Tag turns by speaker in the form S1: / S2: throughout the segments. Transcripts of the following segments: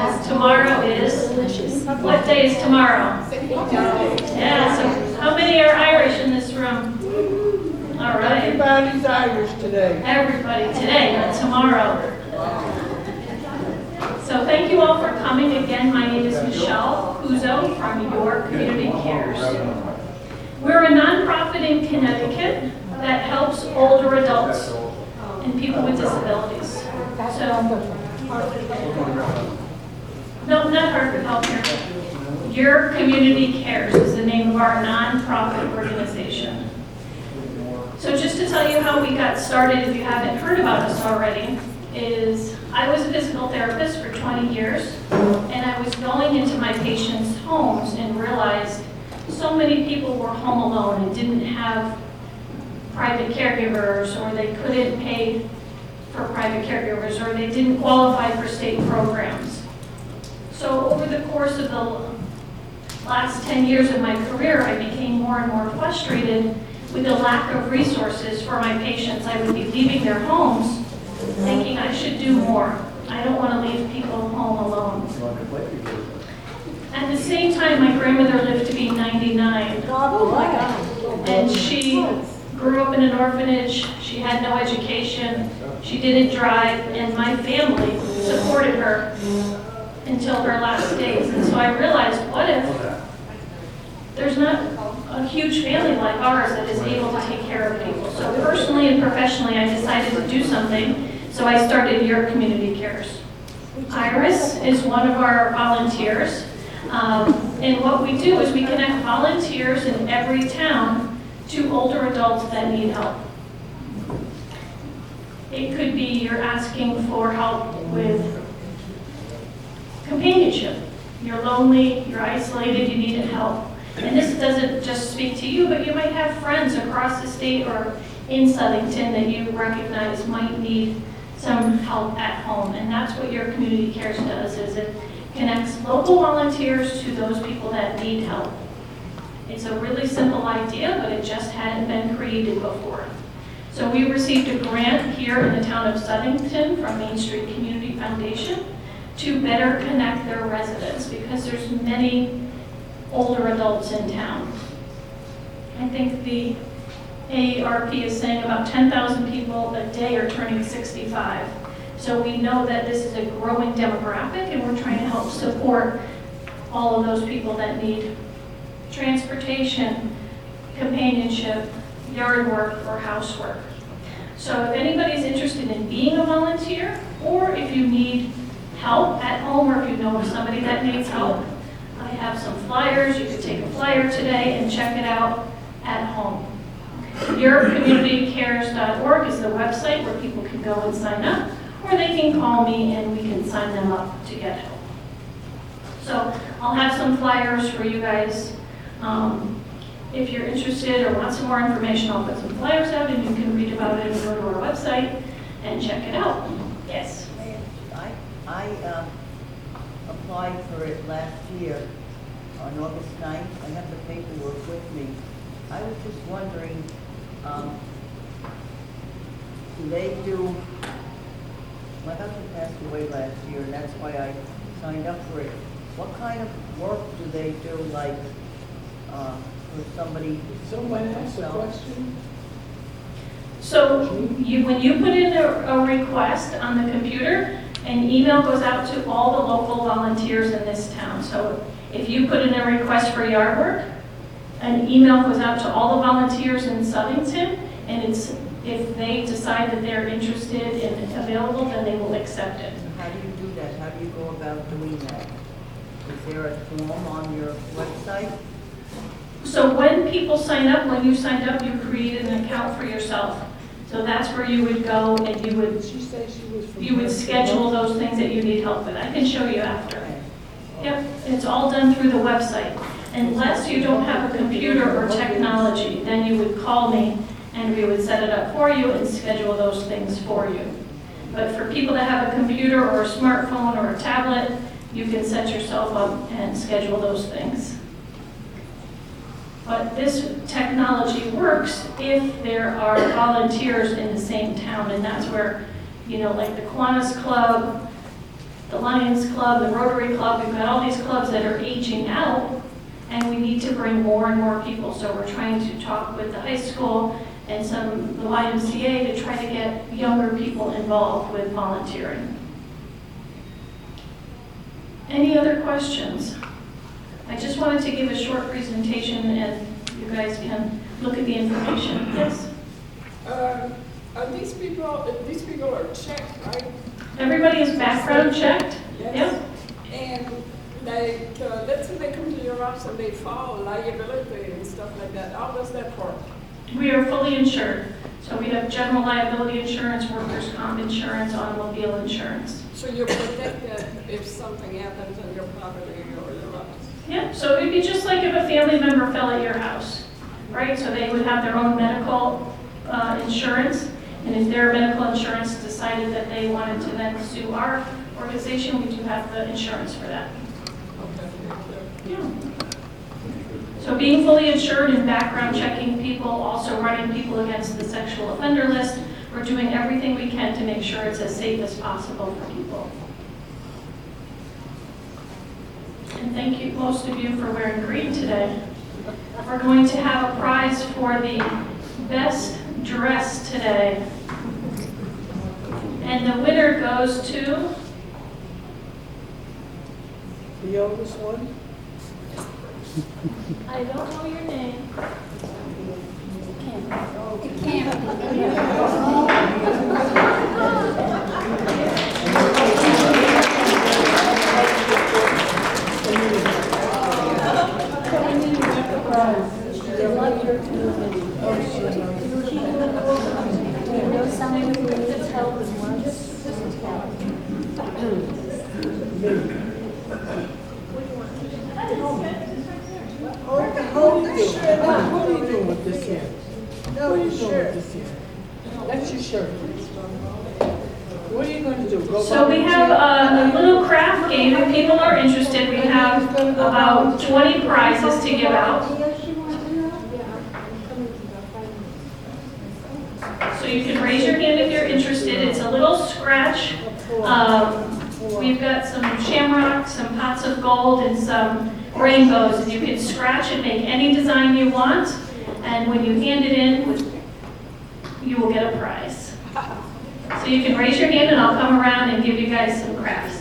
S1: because tomorrow is, what day is tomorrow? Yeah, so how many are Irish in this room? All right.
S2: Everybody's Irish today.
S1: Everybody today, not tomorrow. So thank you all for coming again. My name is Michelle Puzo from Your Community Cares. We're a nonprofit in Connecticut that helps older adults and people with disabilities. So, no, not Hartford Healthcare. Your Community Cares is the name of our nonprofit organization. So just to tell you how we got started, if you haven't heard about us already, is I was a physical therapist for 20 years, and I was going into my patients' homes and realized so many people were home alone and didn't have private caregivers, or they couldn't pay for private caregivers, or they didn't qualify for state programs. So over the course of the last 10 years of my career, I became more and more frustrated with the lack of resources for my patients. I would be leaving their homes thinking I should do more. I don't want to leave people home alone. At the same time, my grandmother lived to be 99.
S2: Oh my God.
S1: And she grew up in an orphanage. She had no education. She didn't drive, and my family supported her until her last days. And so I realized, what if there's not a huge family like ours that is able to take care of people? So personally and professionally, I decided to do something. So I started Your Community Cares. Iris is one of our volunteers. And what we do is we connect volunteers in every town to older adults that need help. It could be you're asking for help with companionship. You're lonely, you're isolated, you need help. And this doesn't just speak to you, but you might have friends across the state or in Southington that you recognize might need some help at home. And that's what Your Community Cares does, is it connects local volunteers to those people that need help. It's a really simple idea, but it just hadn't been created before. So we received a grant here in the town of Southington from Main Street Community Foundation to better connect their residents, because there's many older adults in town. I think the AARP is saying about 10,000 people a day are turning 65. So we know that this is a growing demographic, and we're trying to help support all of those people that need transportation, companionship, yard work, or housework. So if anybody's interested in being a volunteer, or if you need help at home, or if you know of somebody that needs help, I have some flyers. You could take a flyer today and check it out at home. YourCommunityCares.org is the website where people can go and sign up, or they can call me and we can sign them up to get help. So I'll have some flyers for you guys. If you're interested or want some more information, I'll put some flyers out and you can read about it and go to our website and check it out. Yes?
S3: I applied for it last year on August 9th. I have the paperwork with me. I was just wondering, do they do, my husband passed away last year, and that's why I signed up for it. What kind of work do they do, like, for somebody?
S2: Someone asked a question.
S1: So when you put in a request on the computer, an email goes out to all the local volunteers in this town. So if you put in a request for yard work, an email goes out to all the volunteers in Southington, and if they decide that they're interested and available, then they will accept it.
S3: How do you do that? How do you go about doing that? Is there a form on your website?
S1: So when people sign up, when you signed up, you created an account for yourself. So that's where you would go and you would schedule those things that you need help with. I can show you after. Yep, it's all done through the website. Unless you don't have a computer or technology, then you would call me and we would set it up for you and schedule those things for you. But for people that have a computer or a smartphone or a tablet, you can set yourself up and schedule those things. But this technology works if there are volunteers in the same town, and that's where, like the Kiwanis Club, the Lions Club, the Rotary Club, we've got all these clubs that are aging out, and we need to bring more and more people. So we're trying to talk with the high school and the YMCA to try to get younger people involved with volunteering. Any other questions? I just wanted to give a short presentation and you guys can look at the information. Yes?
S2: These people are checked, right?
S1: Everybody is background checked?
S2: Yes. And let's say they come to your office and they file liability and stuff like that. How does that work?
S1: We are fully insured. So we have general liability insurance, workers' comp insurance, automobile insurance.
S2: So you're protected if something happens on your property or your office?
S1: Yeah, so it'd be just like if a family member fell at your house, right? So they would have their own medical insurance. And if their medical insurance decided that they wanted to then sue our organization, we do have the insurance for that. Yeah. So being fully insured and background checking people, also running people against the sexual offender list, we're doing everything we can to make sure it's as safe as possible for people. And thank you, most of you, for wearing green today. We're going to have a prize for the best dress today. And the winner goes to
S2: The oldest one?
S1: I don't know your name.
S2: What are you doing with this here? What are you doing with this here? That's your shirt. What are you going to do? Go
S1: So we have a little craft game. If people are interested, we have about 20 prizes to give out. So you can raise your hand if you're interested. It's a little scratch. We've got some shamrocks, some pots of gold, and some rainbows. And you can scratch and make any design you want. And when you hand it in, you will get a prize. So you can raise your hand and I'll come around and give you guys some crafts.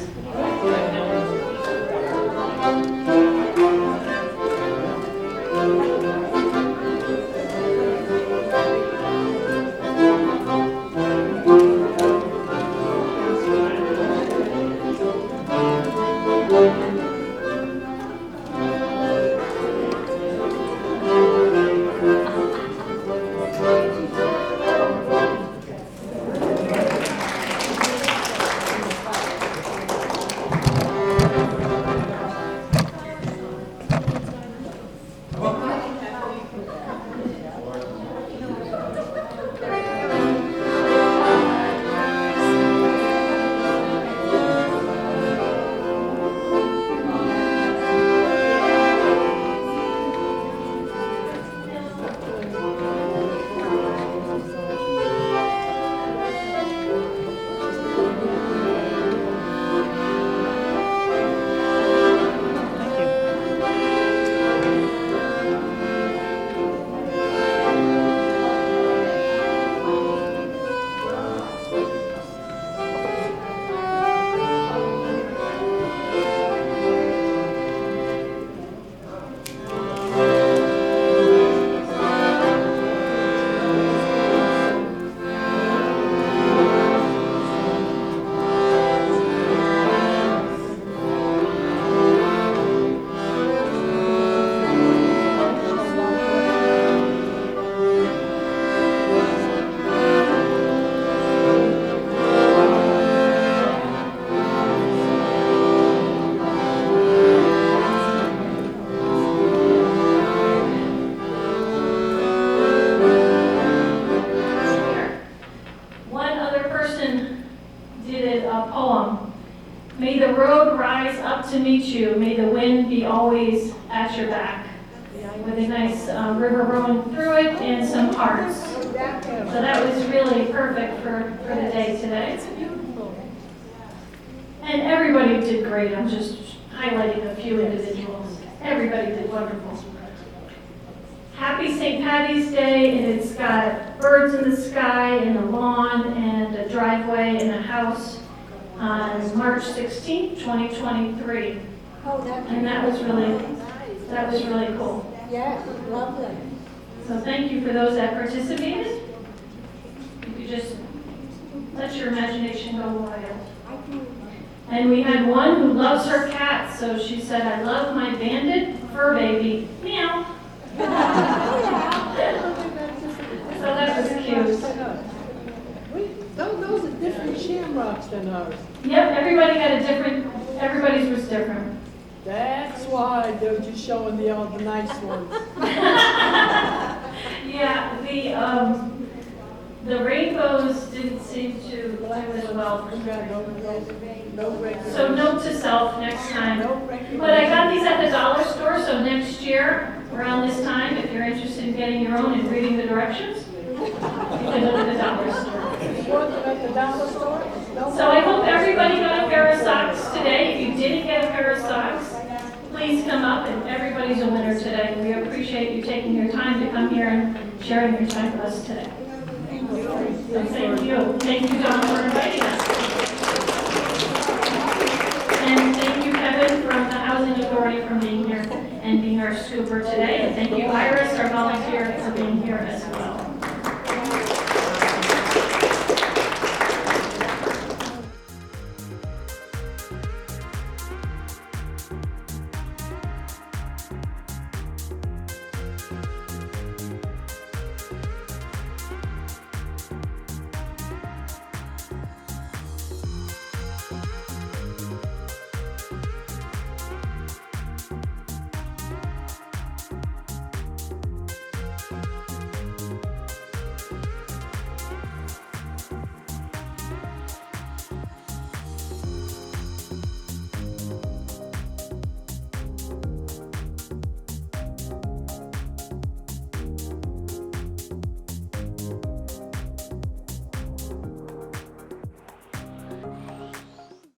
S1: May the road rise up to meet you. May the wind be always at your back. With a nice river rolling through it and some hearts. So that was really perfect for the day today. And everybody did great. I'm just highlighting a few individuals. Everybody did wonderful. Happy St. Patty's Day, and it's got birds in the sky and a lawn and a driveway and a house on March 16th, 2023. And that was really cool.
S2: Yeah, lovely.
S1: So thank you for those that participated. You could just let your imagination go wild. And we had one who loves her cat, so she said, "I love my banded fur baby." Meow. So that was cute.
S2: Those are different shamrocks than ours.
S1: Yep, everybody's was different.
S2: That's why they're just showing all the nice ones.
S1: Yeah, the rainbows didn't seem to do as well.
S2: No regular.
S1: So note to self next time.
S2: No regular.
S1: But I got these at the dollar store, so next year, around this time, if you're interested in getting your own and reading the directions, you can look at the dollar store.
S2: You bought them at the dollar store? No.
S1: So I hope everybody got a pair of socks today. If you didn't get a pair of socks, please come up, and everybody's a winner today. We appreciate you taking your time to come here and sharing your time with us today.
S2: Thank you.
S1: So thank you. Thank you, Don, for inviting us. And thank you, Kevin, from the Housing Authority for being here and being our scooper today. And thank you, Iris, our volunteer, for being here as well.